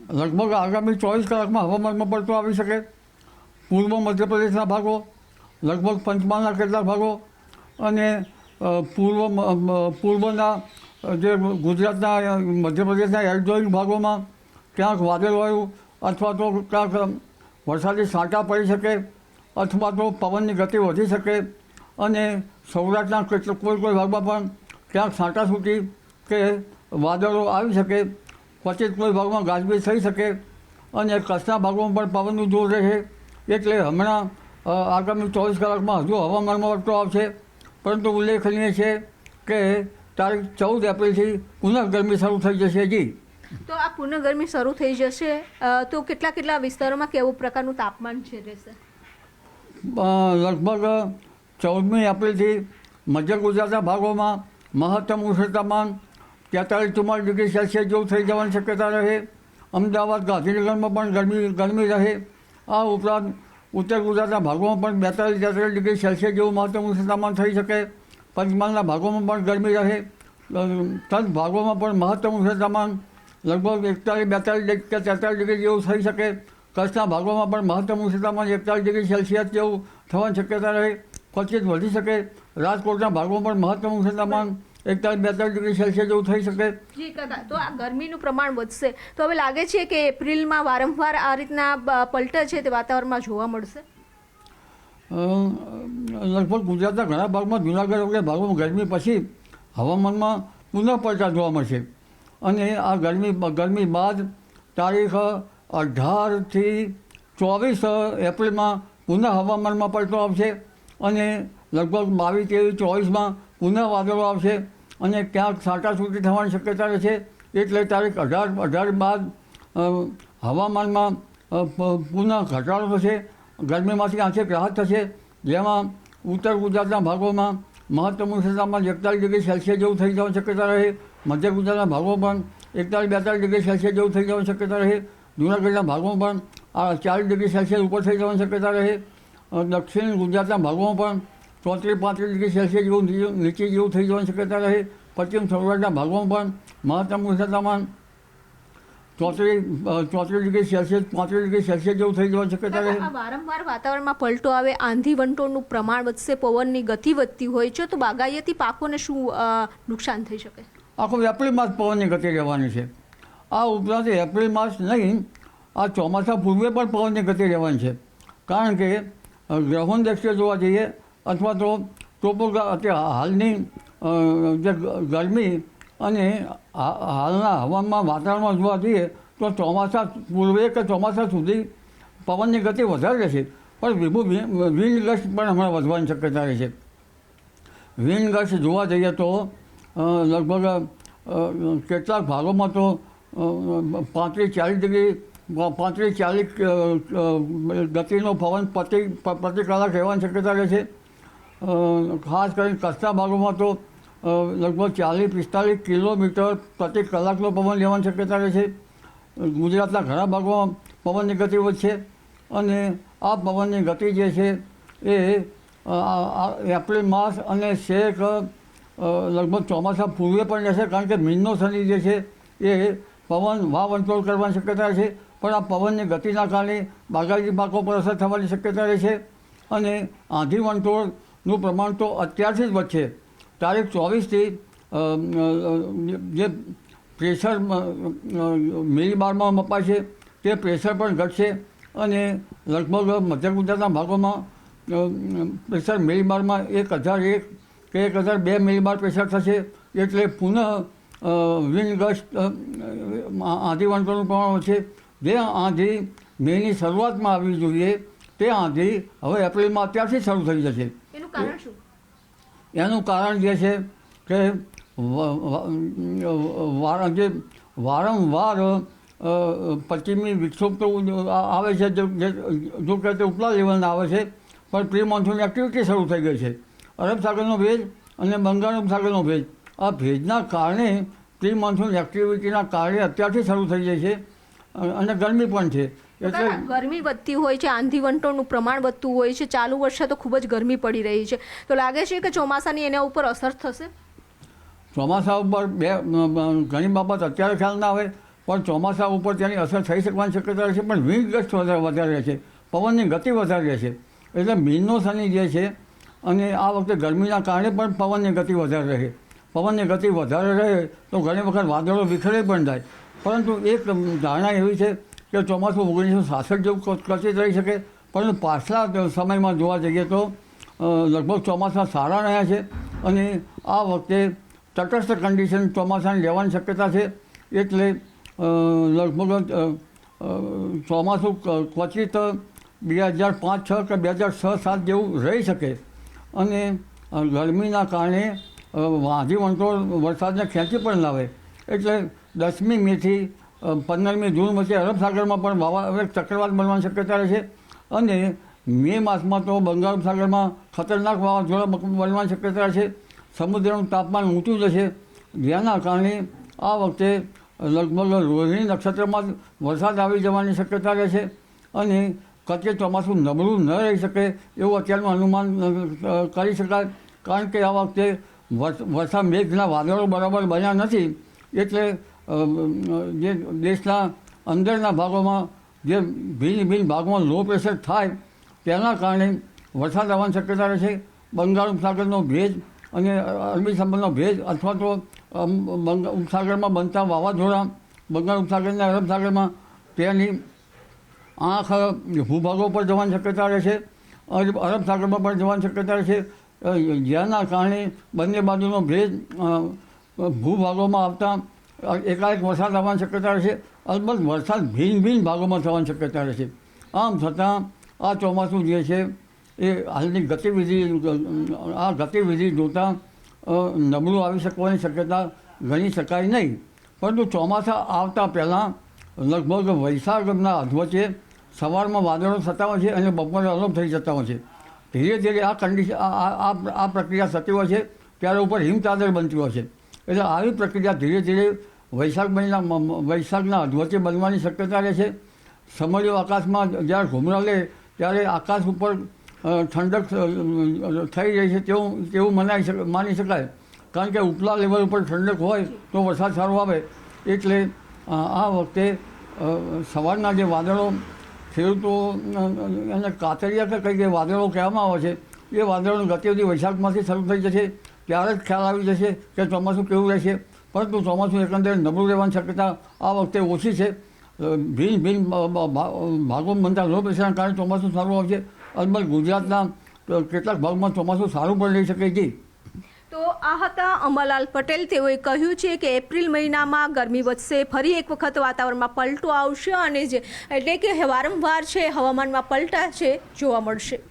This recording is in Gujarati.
લગભગ આગામી 24 કલાકમાં હવામાનમાં પલટો આવી શકે. પૂર્વ મધ્યપ્રદેશના ભાગો, લગભગ પંચમહાલના કેટલાક ભાગો અને પૂર્વના જે ગુજરાતના મધ્યપ્રદેશના એડજોઇન્ટ ભાગોમાં ક્યાંક વાદળવાયું અથવા તો ક્યાંક વરસાદી છાંટા પડી શકે અથવા તો પવનની ગતિ વધી શકે અને સૌરાષ્ટ્રના કોઈ ભાગમાં પણ ક્યાંક છાંટાછૂટી કે વાદળો આવી શકે. પછી કોઈ ભાગમાં ગાજવીજ થઈ શકે અને કચ્છના ભાગોમાં પણ પવનનું જોર રહે. એટલે હમણાં આગામી 24 કલાકમાં હજુ હવામાનમાં પલટો આવશે. પરંતુ ઉલ્લેખનીય છે કે તારીખ 14 એપ્રિલથી પુનઃ ગરમી શરૂ થઈ જશે. જી, તો આ પુનઃ ગરમી શરૂ થઈ જશે તો કેટલા વિસ્તારોમાં કેવું પ્રકારનું તાપમાન રહેશે? લગભગ 14મી એપ્રિલથી મધ્ય ગુજરાતના ભાગોમાં મહત્તમ ઉષ્ણ તાપમાન 43-44 ડિગ્રી સેલ્સિયસ જેવું થઈ જવાની શક્યતા રહે. અમદાવાદ, ગાંધીનગરમાં પણ ગરમી રહે. આ ઉપરાંત ઉત્તર ગુજરાતના ભાગોમાં પણ 42-43 ડિગ્રી સેલ્સિયસ જેવું મહત્તમ ઉષ્ણ તાપમાન થઈ શકે. પંચમહાલના ભાગોમાં પણ ગરમી રહે. તદ ભાગોમાં પણ મહત્તમ ઉષ્ણ તાપમાન લગભગ 41-42 કે 43 ડિગ્રી જેવું થઈ શકે. કચ્છના ભાગોમાં પણ મહત્તમ ઉષ્ણ તાપમાન 41 ડિગ્રી સેલ્સિયસ જેવું થવાની શક્યતા રહે. ક્વચિત વધી શકે. રાજકોટના ભાગોમાં પણ મહત્તમ ઉષ્ણ તાપમાન 41-42 ડિગ્રી સેલ્સિયસ જેવું થઈ શકે. જી કાકા, તો આ ગરમીનું પ્રમાણ વધશે તો હવે લાગે છે કે એપ્રિલમાં વારંવાર આ રીતના પલટા છે તે વાતાવરણમાં જોવા મળશે? લગભગ ગુજરાતના ઘણા ભાગમાં, જૂનાગઢ વગેરે ભાગોમાં ગરમી પછી હવામાનમાં પુનઃ પલટા જોવા મળશે. અને આ ગરમી બાદ તારીખ 18થી 24 એપ્રિલમાં પુનઃ હવામાનમાં પલટો આવશે અને લગભગ 22-23-24માં પુનઃ વાદળો આવશે અને ક્યાંક છાંટાછૂટી થવાની શક્યતા રહેશે. એટલે તારીખ 18 બાદ હવામાનમાં પુનઃ ઘટાડો થશે. ગરમીમાંથી આંશિક રાહત થશે. જેમાં ઉત્તર ગુજરાતના ભાગોમાં મહત્તમ ઉષ્ણ તાપમાન 41 ડિગ્રી સેલ્સિયસ જેવું થઈ જવાની શક્યતા રહે. મધ્ય ગુજરાતના ભાગોમાં પણ 41-42 ડિગ્રી સેલ્સિયસ જેવું થઈ જવાની શક્યતા રહે. જૂનાગઢના ભાગોમાં પણ 40 ડિગ્રી સેલ્સિયસ ઉપર થઈ જવાની શક્યતા રહે. દક્ષિણ ગુજરાતના ભાગોમાં પણ 34-35 ડિગ્રી સેલ્સિયસ જેવું નીચે જેવું થઈ જવાની શક્યતા રહે. પશ્ચિમ સૌરાષ્ટ્રના ભાગોમાં પણ મહત્તમ ઉષ્ણ તાપમાન 34 ડિગ્રી સેલ્સિયસ 35 ડિગ્રી સેલ્સિયસ જેવું થઈ જવાની શક્યતા રહે. વારંવાર વાતાવરણમાં પલટો આવે, આંધી વંટોળનું પ્રમાણ વધશે, પવનની ગતિ વધતી હોય છે, તો બાગાયતી પાકોને શું નુકસાન થઈ શકે? આખો એપ્રિલ માસ પવનની ગતિ રહેવાની છે. આ ઉપરાંત એપ્રિલ માસ નહીં, આ ચોમાસા પૂર્વે પણ પવનની ગતિ રહેવાની છે. કારણ કે ગ્રહોની દ્રષ્ટિએ જોવા જઈએ અથવા તો હાલની જે ગરમી અને હાલના હવામાન વાતાવરણમાં જોવા જઈએ તો ચોમાસા પૂર્વે કે ચોમાસા સુધી પવનની ગતિ વધારે રહેશે. પણ વિન્ડ ગસ્ટ પણ હમણાં વધવાની શક્યતા રહે છે. વિન્ડ ગસ્ટ જોવા જઈએ તો લગભગ કેટલાક ભાગોમાં તો 35-40 ડિગ્રી 35-40 ગતિનો પવન પ્રતિ કલાક રહેવાની શક્યતા રહે છે. ખાસ કરીને કચ્છના ભાગોમાં તો લગભગ 40-45 કિલોમીટર પ્રતિ કલાકનો પવન લેવાની શક્યતા રહે છે. ગુજરાતના ઘણા ભાગોમાં પવનની ગતિ વધશે અને આ પવનની ગતિ જે છે એ એપ્રિલ માસ અને છેક લગભગ ચોમાસા પૂર્વે પણ રહેશે. કારણ કે મીનનો શનિ જે છે એ પવન વાવંટોળ કરવાની શક્યતા છે. પણ આ પવનની ગતિના કારણે બાગાયતી પાકો પર અસર થવાની શક્યતા રહે છે. અને આંધી વંટોળનું પ્રમાણ તો અત્યારથી જ વધશે. તારીખ 24થી જે પ્રેશર મિલીબારમાં મપાય છે તે પ્રેશર પણ ઘટશે અને લગભગ મધ્ય ગુજરાતના ભાગોમાં પ્રેશર મિલીબારમાં 1001 કે 1002 મિલીબાર પ્રેશર થશે. એટલે પુનઃ વિન્ડ ગસ્ટ આંધી વંટોળનું પ્રમાણ છે. જે આંધી મેની શરૂઆતમાં આવવી જોઈએ તે આંધી હવે એપ્રિલમાં અત્યારથી શરૂ થઈ જશે. એનું કારણ શું? એનું કારણ જે છે કે જે વારંવાર પશ્ચિમી વિક્ષોભ તો આવે છે, જો કે તે ઉપલા લેવલના આવે છે, પણ પ્રી મોન્સૂન એક્ટિવિટી શરૂ થઈ ગઈ છે. અરબ સાગરનો ભેજ અને બંગાળ ઉપસાગરનો ભેજ, આ ભેજના કારણે પ્રી મોન્સૂન એક્ટિવિટીના કારણે અત્યારથી શરૂ થઈ જાય છે અને ગરમી પણ છે. એટલે ગરમી વધતી હોય છે, આંધી વંટોળનું પ્રમાણ વધતું હોય છે. ચાલુ વર્ષે તો ખૂબ જ ગરમી પડી રહી છે, તો લાગે છે કે ચોમાસાની એના ઉપર અસર થશે? ચોમાસા ઉપર ઘણી બાબત અત્યારે ખ્યાલ ના આવે, પણ ચોમાસા ઉપર તેની અસર થઈ શકવાની શક્યતા રહેશે, પણ વિન્ડ ગસ્ટ વધારે રહેશે, પવનની ગતિ વધારે રહેશે. એટલે મીનનો શનિ જે છે અને આ વખતે ગરમીના કારણે પણ પવનની ગતિ વધારે રહે. પવનની ગતિ વધારે રહે તો ઘણી વખત વાદળો વિખરે પણ થાય. પરંતુ એક ધારણા એવી છે કે ચોમાસું 1966 જેવું કચિત રહી શકે, પરંતુ પાછલા સમયમાં જોવા જઈએ તો લગભગ ચોમાસા સારા રહ્યા છે અને આ વખતે તટસ્થ કન્ડિશન ચોમાસાને લેવાની શક્યતા છે. એટલે લગભગ ચોમાસું ક્વચિત 2005-06 કે 2006-07 જેવું રહી શકે અને ગરમીના કારણે વાંધી વંટોળ વરસાદને ખેંચી પણ લાવે. એટલે 10મી મેથી 15મી જૂન વચ્ચે અરબ સાગરમાં પણ ચક્રવાત બનવાની શક્યતા રહેશે અને મે માસમાં તો બંગાળ સાગરમાં ખતરનાક વાવાઝોડા બનવાની શક્યતા રહેશે. સમુદ્રનું તાપમાન ઊંચું જશે, જેના કારણે આ વખતે લગભગ રોહિણી નક્ષત્રમાં વરસાદ આવી જવાની શક્યતા રહેશે અને કચ્છે ચોમાસું નબળું ન રહી શકે એવું અત્યારનું અનુમાન કરી શકાય. કારણ કે આ વખતે વરસાદ મેઘના વાદળો બરાબર બન્યા નથી. એટલે જે દેશના અંદરના ભાગોમાં જે ભિન્ન ભાગોમાં લો પ્રેશર થાય તેના કારણે વરસાદ આવવાની શક્યતા રહેશે. બંગાળ ઉપસાગરનો ભેજ અને અરબી સમુદ્રનો ભેજ અથવા તો ઉપસાગરમાં બનતા વાવાઝોડા બંગાળ ઉપસાગરના અરબ સાગરમાં તેની આંખ ભૂભાગો પર જવાની શક્યતા રહેશે, અરબ સાગરમાં પણ જવાની શક્યતા રહેશે. જેના કારણે બંને બાજુનો ભેજ ભૂભાગોમાં આવતા એકાએક વરસાદ આવવાની શક્યતા રહેશે. અલબત્ત વરસાદ ભિન્ન ભાગોમાં થવાની શક્યતા રહેશે. આમ છતાં આ ચોમાસું જે છે એ હાલની ગતિવિધિ જોતાં નબળું આવી શકવાની શક્યતા ગણી શકાય નહીં. પરંતુ ચોમાસા આવતા પહેલાં લગભગ વૈશાખના અધવચ્ચે સવારમાં વાદળો થતા હોય છે અને બપોરે અલગ થઈ જતા હોય છે. ધીરે ધીરે આ કન્ડિશન આ પ્રક્રિયા થતી હોય છે, ત્યારે ઉપર હિમચાદર બનતી હોય છે. એટલે આવી પ્રક્રિયા ધીરે ધીરે વૈશાખના અધવચ્ચે બનવાની શક્યતા રહે છે. સમળીઓ આકાશમાં જ્યારે ઘૂમરાલે ત્યારે આકાશ ઉપર ઠંડક થઈ રહી છે તેવું માની શકાય. કારણ કે ઉપલા લેવલ ઉપર ઠંડક હોય તો વરસાદ સારો આવે. એટલે આ વખતે સવારના જે વાદળો ખેડૂતો એને કાતરિયા કે કંઈ જે વાદળો કહેવામાં આવે છે એ વાદળોની ગતિવિધિ વૈશાખમાંથી શરૂ થઈ જશે. ત્યારે જ ખ્યાલ આવી જશે કે ચોમાસું કેવું રહેશે. પરંતુ ચોમાસું એકંદરે નબળું રહેવાની શક્યતા આ વખતે ઓછી છે. ભિન્ન ભાગોમાં બનતા લો પ્રેશરના કારણે ચોમાસું સારું આવશે. અલબત્ત ગુજરાતના કેટલાક ભાગમાં ચોમાસું સારું પણ રહી શકે છે. તો આ હતા અમરલાલ પટેલ. તેઓએ કહ્યું છે કે એપ્રિલ મહિનામાં ગરમી વધશે, ફરી એક વખત વાતાવરણમાં પલટો આવશે અને એટલે કે વારંવાર છે હવામાનમાં પલટા છે જોવા મળશે.